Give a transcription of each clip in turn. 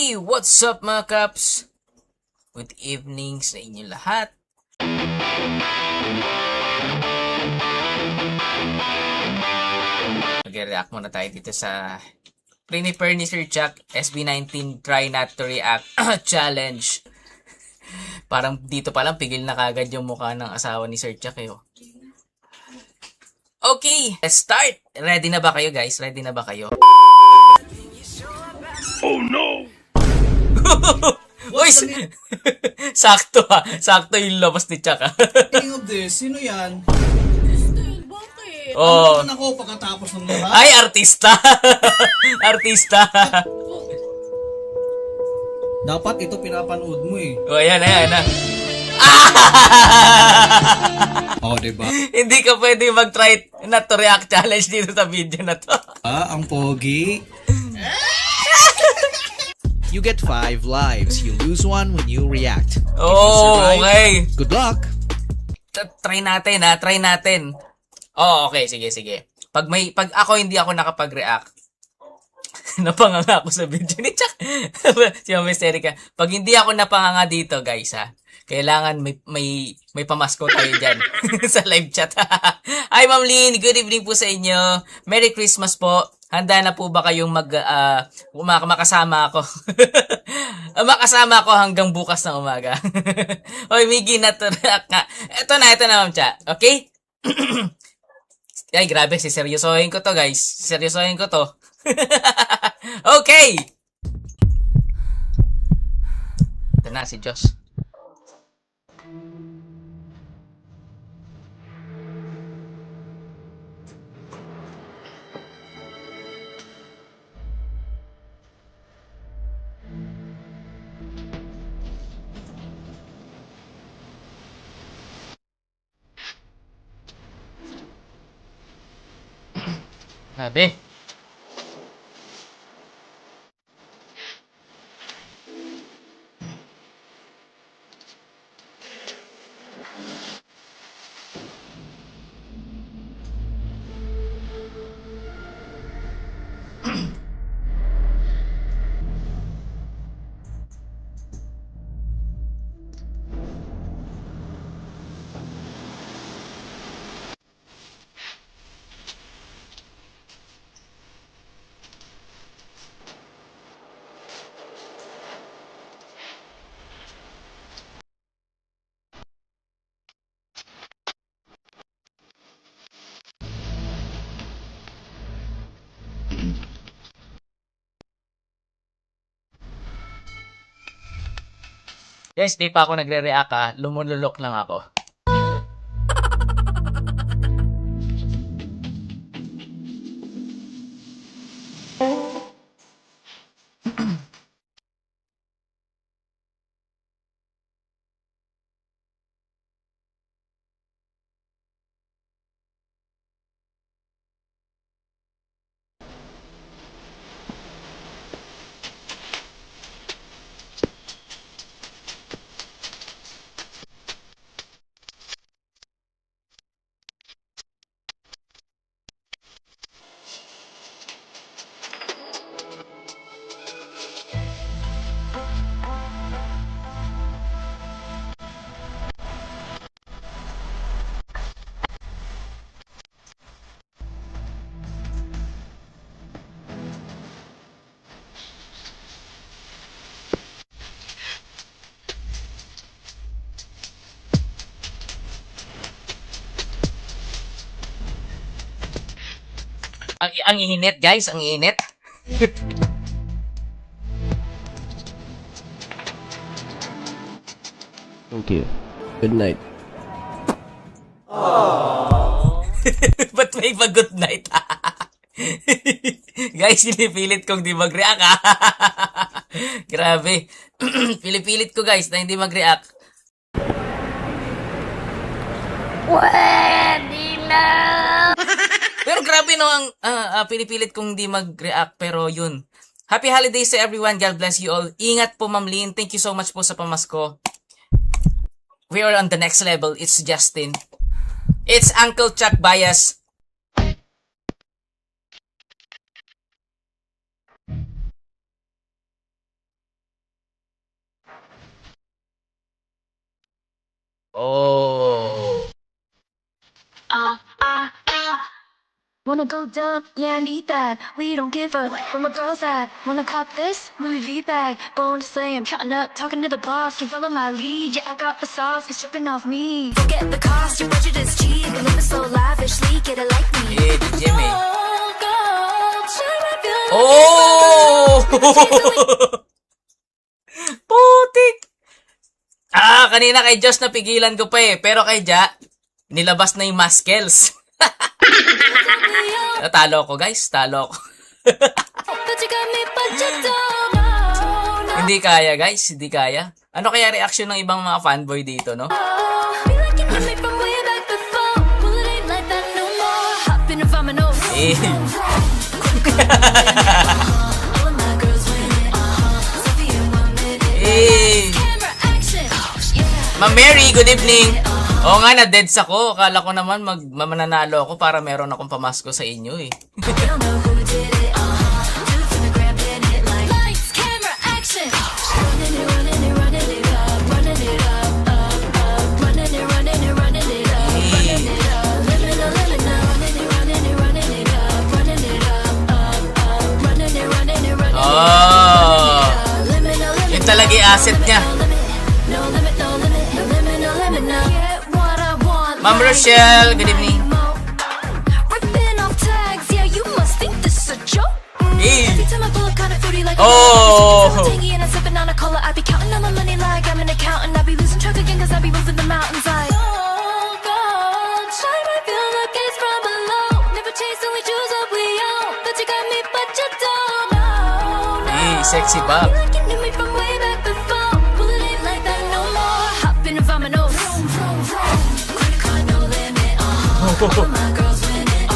Hey, what's up mga kaps? Good evening sa inyo lahat. Mag-react muna tayo dito sa Priniper ni Sir Chuck SB19 Try Not to React Challenge. Parang dito pa lang pigil na kagad yung mukha ng asawa ni Sir Chuck eh. Okay, let's start! Ready na ba kayo guys? Ready na ba kayo? Oh no! Uy! Sakto ha. Sakto yung labas ni Chuck ha. King of this, sino yan? Style, bakit? Oh. Ano ako pagkatapos ng lahat? Ay, artista! Artista! Dapat ito pinapanood mo eh. O, ayan. Oh, diba? Hindi ka pwede mag-try not to react challenge dito sa video na to. Ang pogi. You get 5 lives. You lose 1 when you react. Oh, okay. Good luck. Try natin ha, try natin. Oh, okay, sige. Pag ako hindi ako nakapag-react, napanganga ako sa video ni Chuck. Si Ma'am Mysterica. Pag hindi ako napanganga dito, guys ha, kailangan may pamasko tayo dyan sa live chat. Hi Ma'am Lynn, good evening po sa inyo. Merry Christmas po. Handa na po ba kayong makasama ako? Makasama ako hanggang bukas ng umaga. Hoy, Miggy, naturak nga. Ito na, Ma'am Cha. Okay? Ay, grabe, siseryosohin ko to, guys. Siseryosohin ko to. Okay! Ito na, si Josh. Grabe. Guys, di pa ako nagre-react ha. Lumululok lang ako. Ang init, guys, ang init. Thank you. Good night. Ba't may pa-good night? Guys, pinipilit kong di mag-react ha. Grabe. Pinipilit ko guys na hindi mag-react. Pwede na! Pero grabe no, ang pinipilit kong di mag-react. Pero yun. Happy holidays to everyone. God bless you all. Ingat po, Ma'am Lynn. Thank you so much po sa pamasko. We are on the next level. It's Justin. It's Uncle Chuck Bias. Oh. Wanna go dumb? Yeah, I need that. We don't give up. Where my girls at? Wanna cop this? Louis V bag. Bone slam, counting up, talking to the boss. Can follow my lead. Yeah, I got the sauce. It's dripping off me. Forget the cost. Your budget is cheap. And living so lavishly. Get it like me. Eh, Jimmy. Go, shine my beauty. Oh! Putik! Kanina kay Josh napigilan ko pa eh. Pero kay Ja, nilabas na yung muscles. Talo ko guys, talo ko. But you got me, but you don't know. Hindi kaya guys, hindi kaya. Ano kaya reaction ng ibang mga fanboy dito, no? Be like you knew me from way back before. Well, it ain't like that no more. Hop in if I'm an old. Eh. All of my girls win it. Sophie in 1 minute. Eh. Camera action. Yeah. Ma'am Mary, good evening. Oo nga, na-deads ako. Akala ko naman mananalo ako para meron akong pamasko sa inyo eh. They don't know who did it. Do for the gram, pin it like lights, camera, action. Running it, running it, running it up, running it up, up, up, running it, running it, running it up, running it up, living a living now, running it, running it, running it up, running it up, up, up, running it, running it, running it Oh. up, living a living. Yun talaga yung asset niya. No limit, no limit, no limit, no limit now. Get what I want. Ma'am Rochelle, good evening. Ripping off tags, yeah, you must think this is a joke. Eh. Every time I pull up, kinda fruity like Oh. a tangy and I'm sipping on a cola. I be counting all my money like I'm an accountant. I be losing track again 'cause I be moving the mountains like. Oh God, shine my feel the gaze from below. Never chase, only choose what we own. But you got me, but you don't know. No. Eh, sexy Bob. Feel like you knew me from way back before. Well, it ain't like that no more. Hop in if I'm an old. Credit card, no limit. All of my girls win it.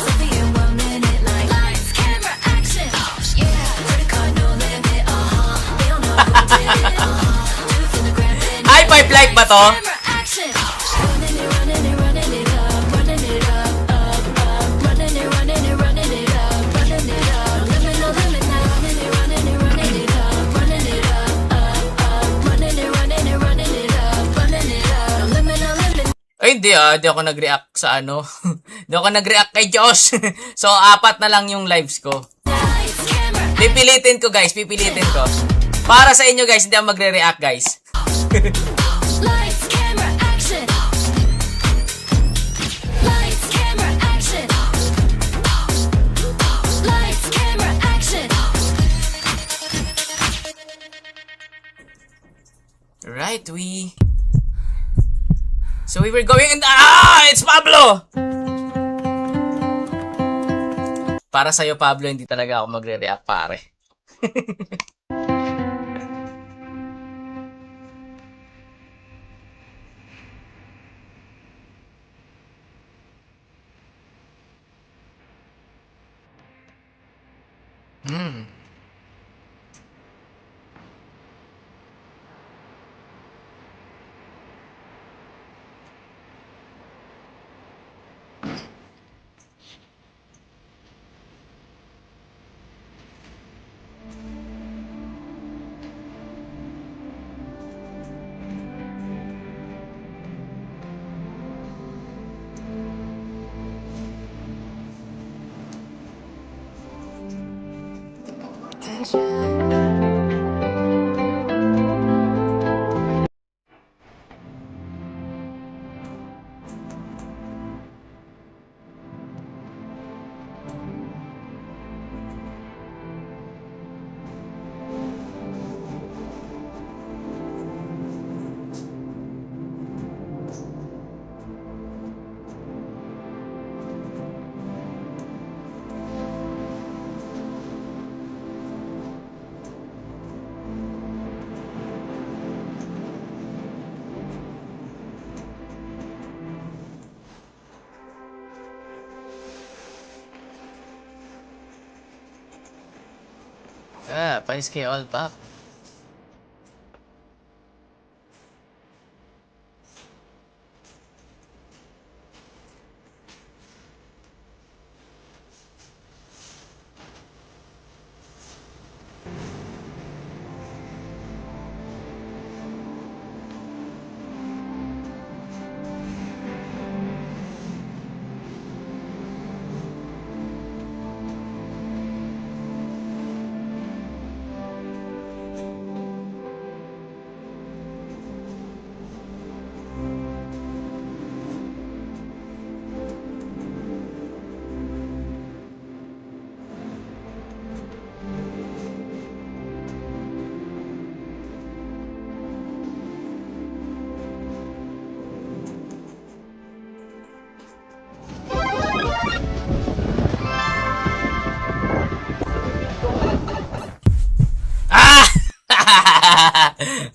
Sophie in 1 minute like lights, camera, action. Yeah, credit card, no limit. They don't know who did it. Do for the gram, pin it. Ay, pipe like ba to? Camera, action. Running it, running it, running it up, running it up, up, up, running it, running it, running it up, running it up. No limit, no limit now. Running it, running it, running it up, running it up, up, up, running it, running it, running it up, running it up. No limit, no limit. Ay, hindi ako nag-react sa ano. Hindi ako nag-react kay Josh. So, 4 na lang yung lives ko. Lights, camera, Pipilitin ko guys, pipilitin ko. Para sa inyo guys, hindi ako magre-react guys. lights, camera, action. Lights, camera, action. Lights, camera, action. Right, So we were going in... It's Pablo! Para sa'yo, Pablo, hindi talaga ako magre-react, pare. Panis kay all back.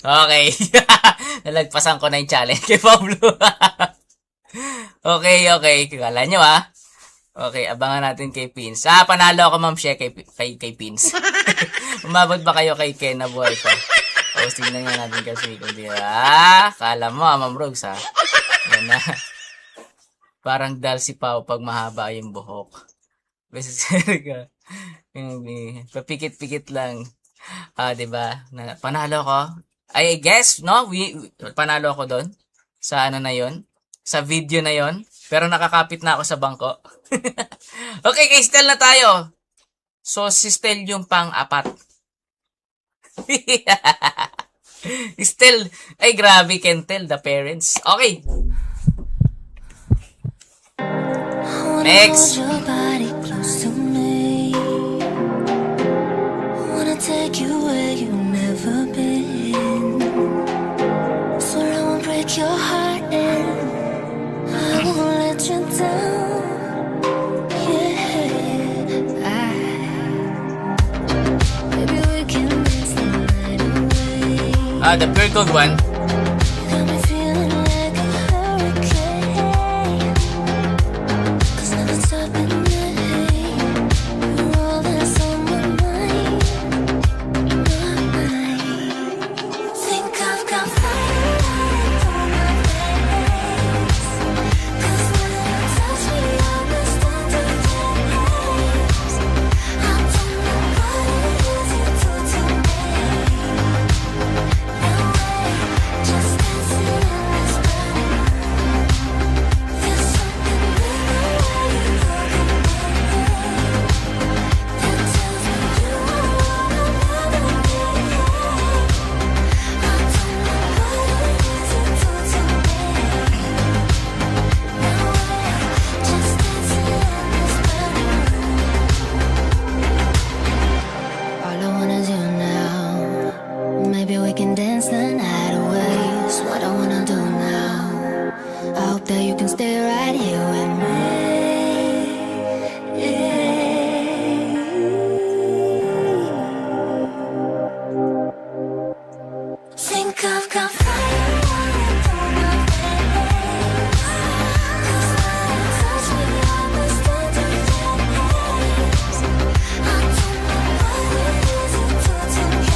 Okay. Nalagpasan ko na yung challenge kay Pablo. Okay. Kala nyo Okay, abangan natin kay Pins. Panalo ako Ma'am She kay Pins. Umabot ba kayo kay Ken na buhay pa? Tingnan nga natin kasi kung di kala mo Ma'am Rogues Yan na. Parang dal si Pao pag mahaba yung buhok. Basta ka. Papikit-pikit lang. Diba? Panalo ko. I guess, no? Panalo ako doon. Sa ano na yon, sa video na yon. Pero nakakapit na ako sa bangko. Okay, kay Stel na tayo. So, si Stel yung pang-apat. Stel, ay grabe, can tell the parents. Okay. Next. Hold your body close to me. Wanna take you where you've never been. Swear I won't break your heart and I won't let you down. Yeah, maybe we can dance the night away. The purple one. You got me feeling like a hurricane. 'Cause nothing's stopping me. You're all that's on my mind. Think I've got fire on my face. 'Cause when you touch me, I burst into flames. I don't know what it is you do to me. No way, just dancing in this burning room. There's something in the way you look at me that tells me you are all I'll ever need. I don't know what it is you do to me. No way, just dancing in this burning room. All I wanna do now, maybe we can dance the night away. It's what I wanna do now. I hope that you can stay right here with me. Think I've got fire on my face. 'Cause when you touch me, I burst into flames. I don't know what it is you do to me.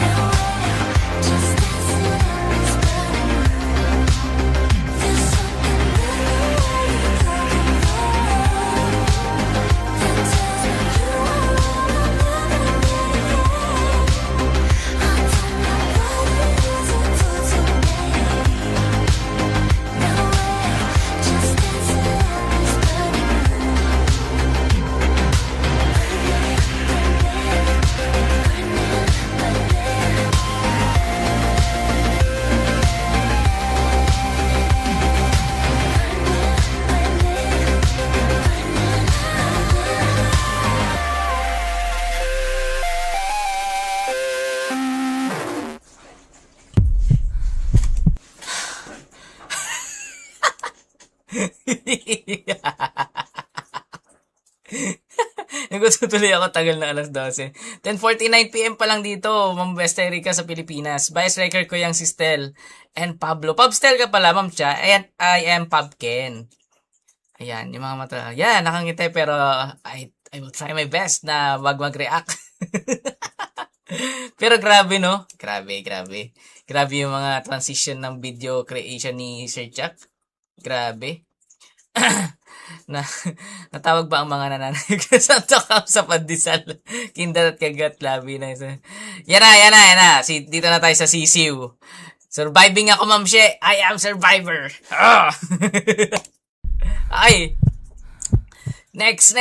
No way, just dancing in this burning room. There's something in the way you look at me that tells me you are all I'll ever need. I don't know what it is you do to me. No way, just dancing in this burning Nagtutuloy ako tagal na alas 12. 10:49 PM pa lang dito, Ma'am West Erica sa Pilipinas. Vice record ko yung si Stel and Pablo. Stel ka pala, Ma'am Cha. And I am Ken. Ayan, yung mga mata. Yan, nakangiti pero I will try my best na wag mag-react. Pero grabe, no? Grabe. Grabe yung mga transition ng video creation ni Sir Chuck. Grabe. Natawag ba ang mga nananalig sa Tokam sa pandesal? Kindar at kagat, labi na isa. Yan na. Dito na tayo sa sisiw. Surviving ako, Ma'am She. I am survivor. Ay. Next.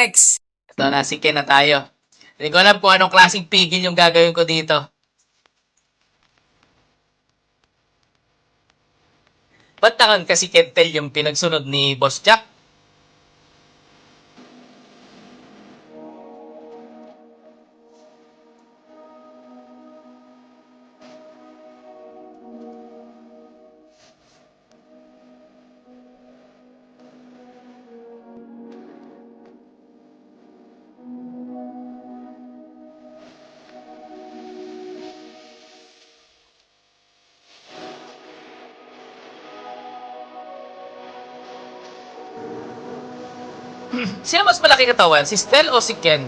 Ito na, sige na tayo. Hindi ko alam kung anong klaseng pigil yung gagawin ko dito. Ba't nakan kasi Kentel yung pinagsunod ni Boss Jack? Sino mas malaki katawan? Si Stel o si Ken?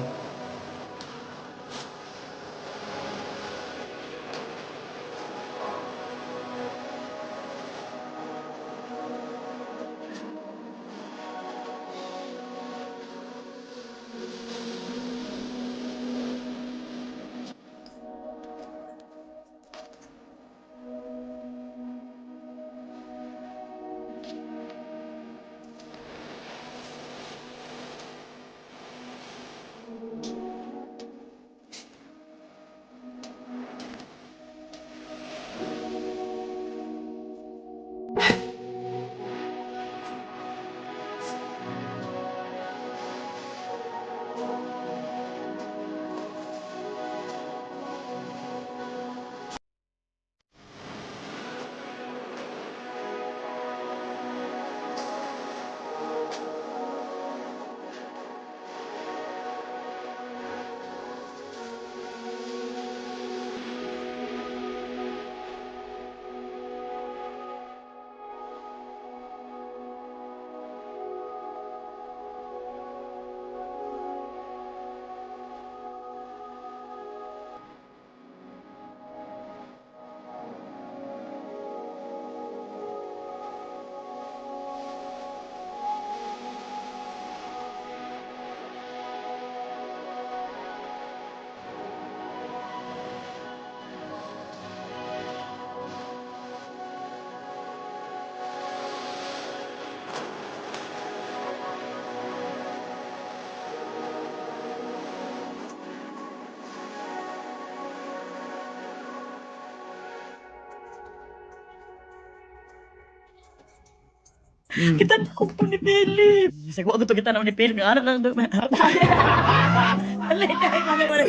Kita ko po ni Philip. Sagwa ko to kita naman ni Philip. Ano lang do. Alay na mga.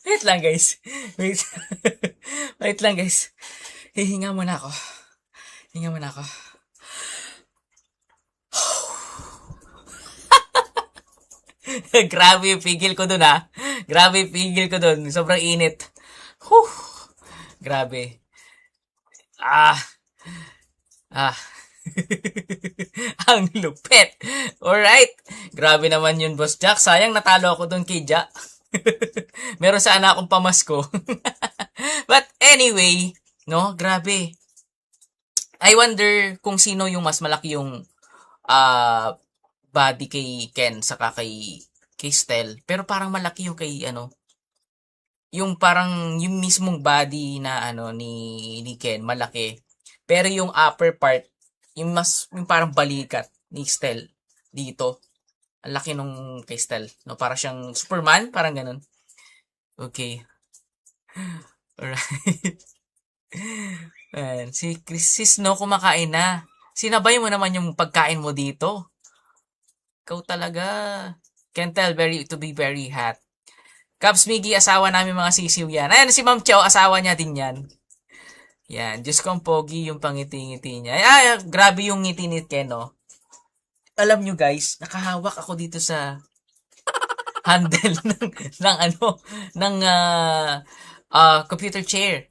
Wait lang, guys. Wait. Wait lang, guys. Hihinga muna ako. Hinga muna ako. Grabe yung pigil ko dun, ha. Grabe yung pigil ko dun. Sobrang init. Whew. Grabe. Ah. Ang lupit. Alright. Grabe naman yun, Boss Jack. Sayang natalo ako dun kay Ja. Meron sana akong pamasko. But anyway, no, grabe. I wonder kung sino yung mas malaki yung body kay Ken saka kay Stel. Pero parang malaki yung kay yung parang yung mismong body na ni Ken malaki. Pero yung upper part, yung parang balikat ni Stel dito. Ang laki nung kay Stel, no? Para siyang Superman, parang ganun. Okay. Alright. Man, si Chris no kumakain na. Sinabay mo naman yung pagkain mo dito. Ikaw talaga. Can tell to be very hot. Caps Miggy, asawa namin mga sisiw yan. Ayan, si Ma'am Chow, asawa niya din yan. Yan, Diyos ko ang pogi yung pangiti-ngiti niya. Ay, grabe yung ngiti ni Ken, no? Alam nyo guys, nakahawak ako dito sa handle ng computer chair.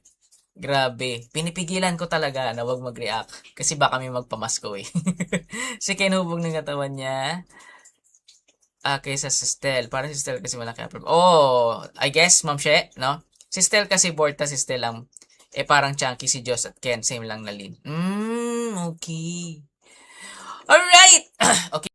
Grabe. Pinipigilan ko talaga na wag mag-react. Kasi baka may magpamasko eh. Si Ken hubog ng katawan niya. Kaysa si Stel. Parang si Stel kasi malaki upper. Oh, I guess, Ma'am She, no? Si Stel kasi Borta, si Stel lang. Parang chunky si Joss at Ken. Same lang na lean. Okay. Alright! Okay.